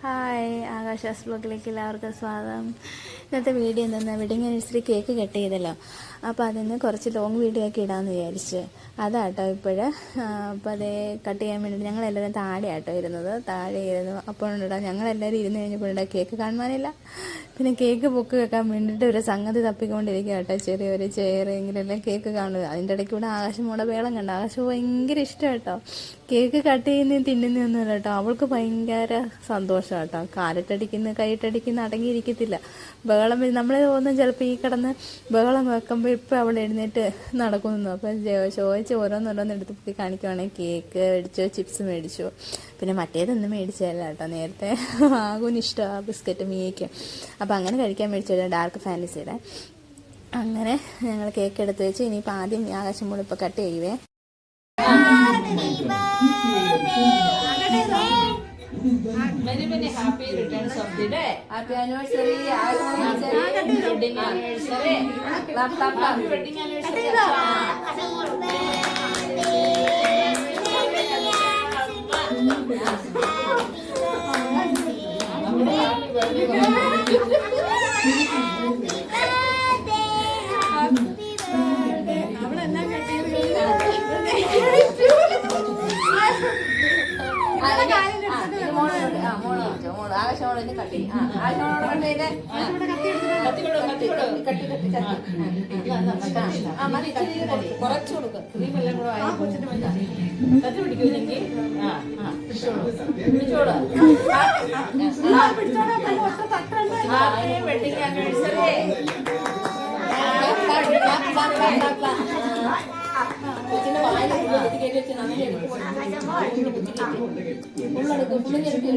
Hi, ആകാശാസ് ബ്ലോഗിലേക്ക് എല്ലാവർക്കും സ്വാഗതം. ഇന്നത്തെ വീഡിയോ എന്താ, വെഡിങ് ആനിവേഴ്സറി കേക്ക് കട്ട് ചെയ്തല്ലോ. അപ്പോൾ അതിൽ നിന്ന് കുറച്ച് ലോങ് വീഡിയോ ഒക്കെ ഇടാമെന്ന് വിചാരിച്ച് അതാട്ടോ ഇപ്പോഴ്. അപ്പോൾ അതേ കട്ട് ചെയ്യാൻ വേണ്ടിയിട്ട് ഞങ്ങളെല്ലാവരും താഴെയാട്ടോ ഇരുന്നത്. താഴെ ഇരുന്നു. അപ്പോൾ ഞങ്ങളെല്ലാവരും ഇരുന്ന് കഴിഞ്ഞപ്പോൾ കേക്ക് കാണുവാനില്ല. പിന്നെ കേക്ക് പൊക്ക് വെക്കാൻ വേണ്ടിയിട്ട് ഒരു സംഗതി തപ്പിക്കൊണ്ടിരിക്കുക കേട്ടോ. ചെറിയൊരു ചെയറെങ്കിലെല്ലാം കേക്ക് കാണുക. അതിൻ്റെ ഇടയ്ക്ക് കൂടെ ആകാശമോടെ വേളം കണ്ട. ആകാശം ഭയങ്കര ഇഷ്ടം കേട്ടോ. കേക്ക് കട്ട് ചെയ്യുന്നതും തിന്നുന്നതൊന്നുമല്ല കേട്ടോ, അവൾക്ക് ഭയങ്കര സന്തോഷം കേട്ടോ. കാലിട്ടടിക്കുന്ന കൈയിട്ടടിക്കുന്ന അടങ്ങിയിരിക്കത്തില്ല. ബഹളം നമ്മൾ ഒന്നും ചിലപ്പോൾ ഈ കിടന്ന് ബഹളം വെക്കുമ്പോൾ ഇപ്പോൾ അവൾ എഴുന്നേറ്റ് നടക്കുന്നു. അപ്പം ചോദിച്ച് ഓരോന്നോരോന്ന് എടുത്ത് പോയി കാണിക്കുവാണെങ്കിൽ കേക്ക് മേടിച്ചോ, ചിപ്സ് മേടിച്ചോ. പിന്നെ മറ്റേതൊന്നും മേടിച്ചതല്ല കേട്ടോ. നേരത്തെ ആകുന് ഇഷ്ടമാണ് ബിസ്ക്കറ്റ് മീക്ക്. അപ്പോൾ അങ്ങനെ കഴിക്കാൻ മേടിച്ചോ, ഡാർക്ക് ഫാൻറ്റസിയുടെ. അങ്ങനെ ഞങ്ങൾ കേക്ക് എടുത്ത് വെച്ച് ഇനിയിപ്പോൾ ആദ്യം ആകാശം കൂടെ ഇപ്പോൾ cut ചെയ്യുവേ. Many happy returns of the day. Happy anniversary, wedding anniversary. Happy wedding anniversary. ആകാശോടെ കട്ടി കുറച്ചു കൊടുക്കും. ക്രീമെല്ലാം കൂടെ കത്തി പിടിക്കൂല്ലെങ്കിൽ പിടിച്ചോളൂ. Wedding anniversary. കൊച്ചിന്റെ വായിൽ കയറ്റി വെച്ച് നന്നെ എടുക്കും. ഫുള്ളെടുക്കും, ഫുള്ളിലെടുക്കും.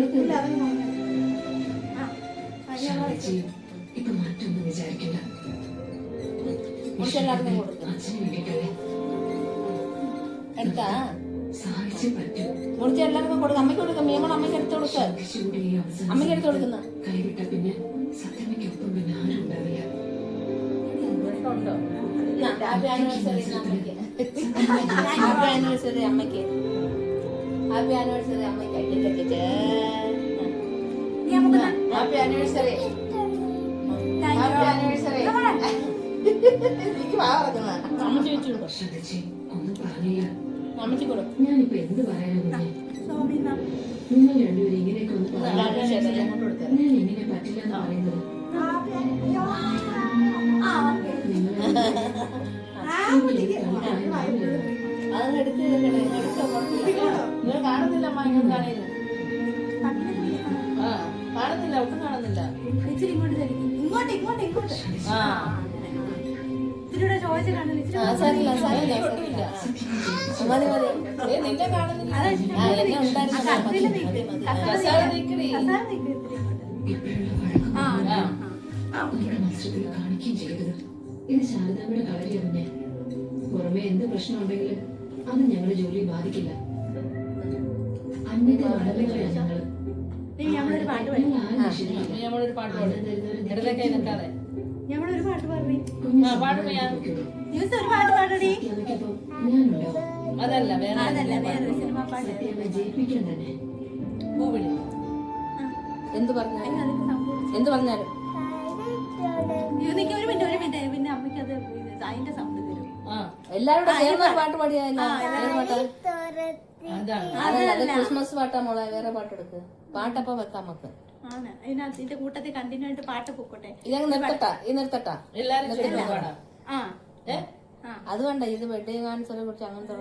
മുറിച്ചെല്ലാവർക്കും കൊടുക്കും. എടുത്താ മുറിച്ച് എല്ലാവർക്കും കൊടുക്കും. അമ്മയ്ക്ക് കൊടുക്കും. മീമോൾ അമ്മയ്ക്ക് എടുത്ത് കൊടുക്ക. അമ്മയ്ക്ക് എടുത്ത് കൊടുക്കുന്ന ഉണ്ടോ? ഹാപ്പി ആനിവേഴ്സറി അമ്മയ്ക്ക്. ഹാപ്പി ആനിവേഴ്സറി അമ്മയ്ക്ക്. ഹാപ്പി ആനിവേഴ്സറി അമ്മയ്ക്ക്. Happy anniversary. Happy anniversary. എനിക്ക് വാങ്ങുന്ന അമ്മച്ചി വെച്ചുണ്ടോ? അമ്മച്ചി കൊടുക്കും. ഞാനിപ്പോ എന്ത് പറയാനാ? നിങ്ങൾ രണ്ടുപേരും ഇങ്ങനെയൊക്കെ ഒന്ന് ഞാൻ ഇങ്ങനെ പറ്റില്ലെന്ന് പറയുന്നത്. അതെടുത്ത് നിങ്ങൾ കാണുന്നില്ല. അമ്മ ഇങ്ങോട്ട് കാണുന്നില്ല. കാണുന്നില്ല, ഒട്ടും കാണുന്നില്ല. നിന്നെ കാണുന്നില്ല. കാണിക്കുകയും ചെയ്യരുത്. ഇത് ശാരദാമ്മയുടെ കളരിയാണ്. പുറമെ എന്ത് പ്രശ്നം ഉണ്ടെങ്കിലും അത് ഞങ്ങളുടെ ജോലിയെ ബാധിക്കില്ല. അന്നത്തെ ഞങ്ങള് ഞമ്മളൊരു പാട്ട് പാടി. അതല്ല ജയിപ്പിക്കാൻ തന്നെ എന്ത് പറഞ്ഞാലും പിന്നെ അമ്മയ്ക്ക് അത് അതിന്റെ സൗണ്ട് വരും. എല്ലാവരും ചേർന്ന പാട്ട് പാടിയാ. അതല്ല, ക്രിസ്മസ് പാട്ടാ മോളെ. വേറെ പാട്ടെടുക്ക്. പാട്ടപ്പം വെക്കാം നമുക്ക്. ആണ് ഇതിന്റെ കൂട്ടത്തിൽ കണ്ടിന്യൂ ആയിട്ട് പാട്ട് പൊക്കോട്ടെ. ഇതങ്ങ് നിർത്തട്ടാ. ഈ നിർത്തട്ടാ. അത് വേണ്ട. ഇത് വെഡിങ് ആനിവേഴ്സറിയെ കുറിച്ച് അങ്ങനത്തെ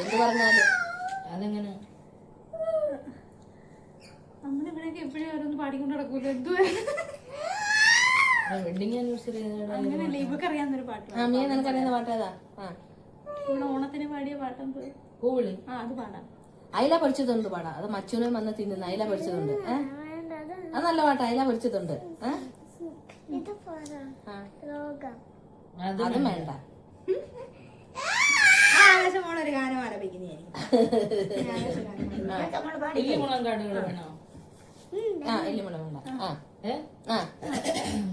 എന്ത് പറഞ്ഞാലും അതെങ്ങനെ നമ്മളിവിടെയൊക്കെ എപ്പോഴും ഓരോന്ന് പാടിക്കൊണ്ട് നടക്കൂല്ലോ. എന്തുവാ വെഡിങ് ആനിവേഴ്സറി അങ്ങനെയല്ലേ ഇവക്ക് അറിയാവുന്നൊരു പാട്ട്. നിനക്കറിയുന്ന പാട്ടേതാ? ഇവിടെ ഓണത്തിന് പാടിയ പാട്ടെന്ത്? പൂവിളി. അത് പാടാം. അയില പഠിച്ചതുണ്ട് പാടാ. അത് മച്ചൂനെ വന്ന് തിന്നുന്ന അയില പഠിച്ചതുണ്ട്. അത് നല്ല പാട്ടാ. അയില പഠിച്ചതുണ്ട്. അതും വേണ്ട. ആകാശമോളൊരു ഗാനം ആലപിക്കുന്നതായിരിക്കും. എല്ലിമുള വേണ്ട.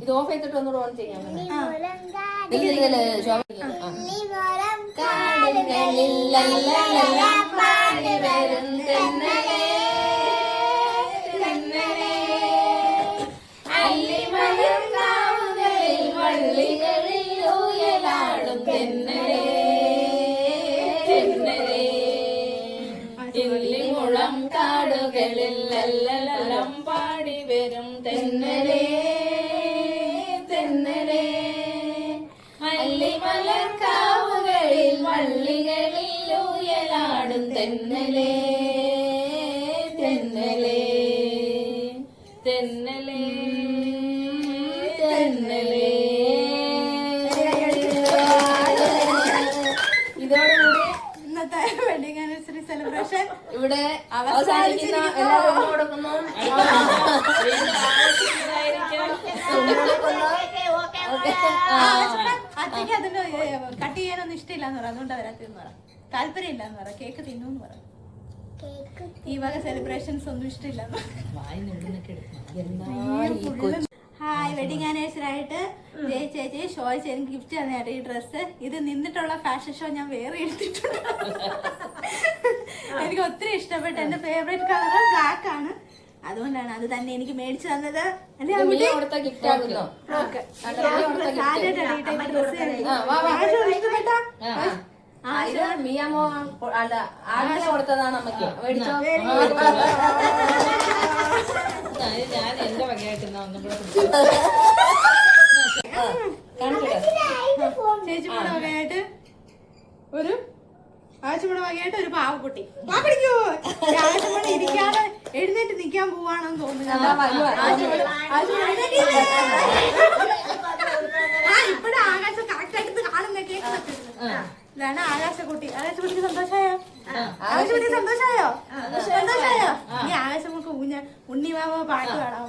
ഇത് ഓഫ് ചെയ്തിട്ട് ഒന്നുകൂടെ ഓൺ ചെയ്യാൻ ഇളം കാടുകളിൽ ലല്ലലം പാടി വരും തെന്നലേ തെന്നലേ അല്ലിമലർക്കാവുകളിൽ വള്ളികളിൽ ഉയലാടും തെന്നലേ തെന്നലേ തെന്നലേ തെന്നലേ. ഇതോടുകൂടി ഇന്നത്തെ വെഡിങ് ആനിവേഴ്സറി സെലിബ്രേഷൻ ഇവിടെ അവസാനിക്കുന്ന എല്ലാവരും കൊടുക്കുന്നു. അച്ഛക്ക് അതിന് കട്ട് ചെയ്യാനൊന്നും ഇഷ്ടമില്ലാന്ന് പറ, അതുകൊണ്ട് വരാത്തെന്ന് പറ. താല്പര്യം ഇല്ലാന്ന് പറ, കേക്ക് തിന്നൂന്ന് പറ. ഈ വക സെലിബ്രേഷൻസ് ഒന്നും ഇഷ്ടമില്ലെന്ന്. ഹായ്, വെഡിങ് ആനിവേഴ്സറി ആയിട്ട് ജയ ചേച്ചി ഷോ ചേച്ചി ഗിഫ്റ്റ് തന്നെയാണ് ഈ ഡ്രസ്സ്. ഇത് നിന്നിട്ടുള്ള ഫാഷൻ ഷോ ഞാൻ വേറെ എടുത്തിട്ടുണ്ട്. എനിക്ക് ഒത്തിരി ഇഷ്ടപ്പെട്ടു. എന്റെ ഫേവറേറ്റ് കളർ ബ്ലാക്ക് ആണ്, അതുകൊണ്ടാണ് അത് തന്നെ എനിക്ക് മേടിച്ചു തന്നത്. അല്ലേ കൊടുത്ത ഗിഫ്റ്റ് ആകുന്നു. മിയാമോ അല്ല ആദ്യം കൊടുത്തതാണ് അമ്മയ്ക്ക്. മേടിച്ചോ? ഞാൻ എന്റെ വകയായിട്ടിരുന്ന ഒന്നും കൂടെ ചേച്ചിയുടെ വകയായിട്ട് ഒരു ആഴ്ചയുടെ വകയായിട്ട് ഒരു പാവക്കുട്ടി. പാപ്പിടിക്കോ ആഴ്ചമണി ഇരിക്കാതെ എഴുന്നേറ്റ് നിക്കാൻ പോവാണെന്ന് തോന്നുന്നു. ഇപ്പഴും ആകാശം കറക്റ്റ് ആയിട്ട് കാണുന്ന കേക്ക് ഇതാണ് ആകാശക്കുട്ടി. ആകാശക്കുട്ടിക്ക് സന്തോഷായോ? ആകാശക്കുട്ടി സന്തോഷായോ? സന്തോഷായോ? ഈ ആകാശമുക്ക് ഉണ്ണിവാവ പാട്ട് പാടാം.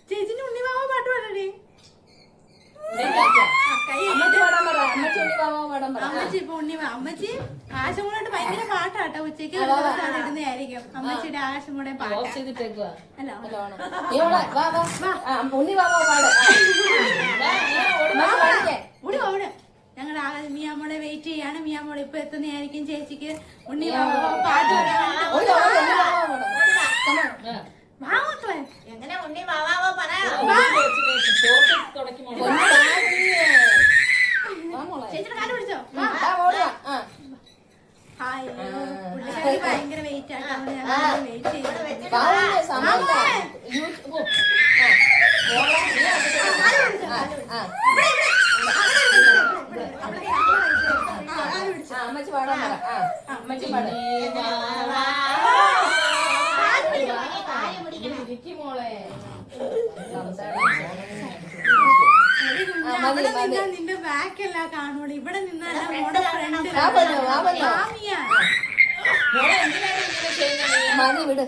ചേച്ചിന്റെ ഉണ്ണിവാവ പാട്ട് പാടണേ. അമ്മച്ചി ഇപ്പൊ അമ്മച്ചി ആകാശം കൂടെ ഭയങ്കര പാട്ടാട്ടോ. ഉച്ചയ്ക്ക് ഇടുന്നതായിരിക്കും അമ്മച്ചിയുടെ ആകാശം കൂടെ പാട്ട്. അല്ല ഓട് ഞങ്ങളുടെ മിയാമ്മോളെ വെയിറ്റ് ചെയ്യാണ്. മിയാമ്മോളെ ഇപ്പൊ എത്തുന്നതായിരിക്കും. ചേച്ചിക്ക് ഉണ്ണിവാവ പാട്ട് എങ്ങനെ ഉണ്ണി വാവാവോ പറയാ ചേച്ചിയുടെ കാല് പിടിച്ചോ. ഭയങ്കര വെയിറ്റ് ആട്ടോ. വെയിറ്റ് ചെയ്യും. അമ്മച്ചി പാടാൻ പറ. അമ്മച്ചി പാടാ. നിന്റെ ബാക്ക് എല്ലാം കാണുള്ളൂ. ഇവിടെ നിന്നല്ല മോടെ ഫ്രണ്ട് മതി വിട്.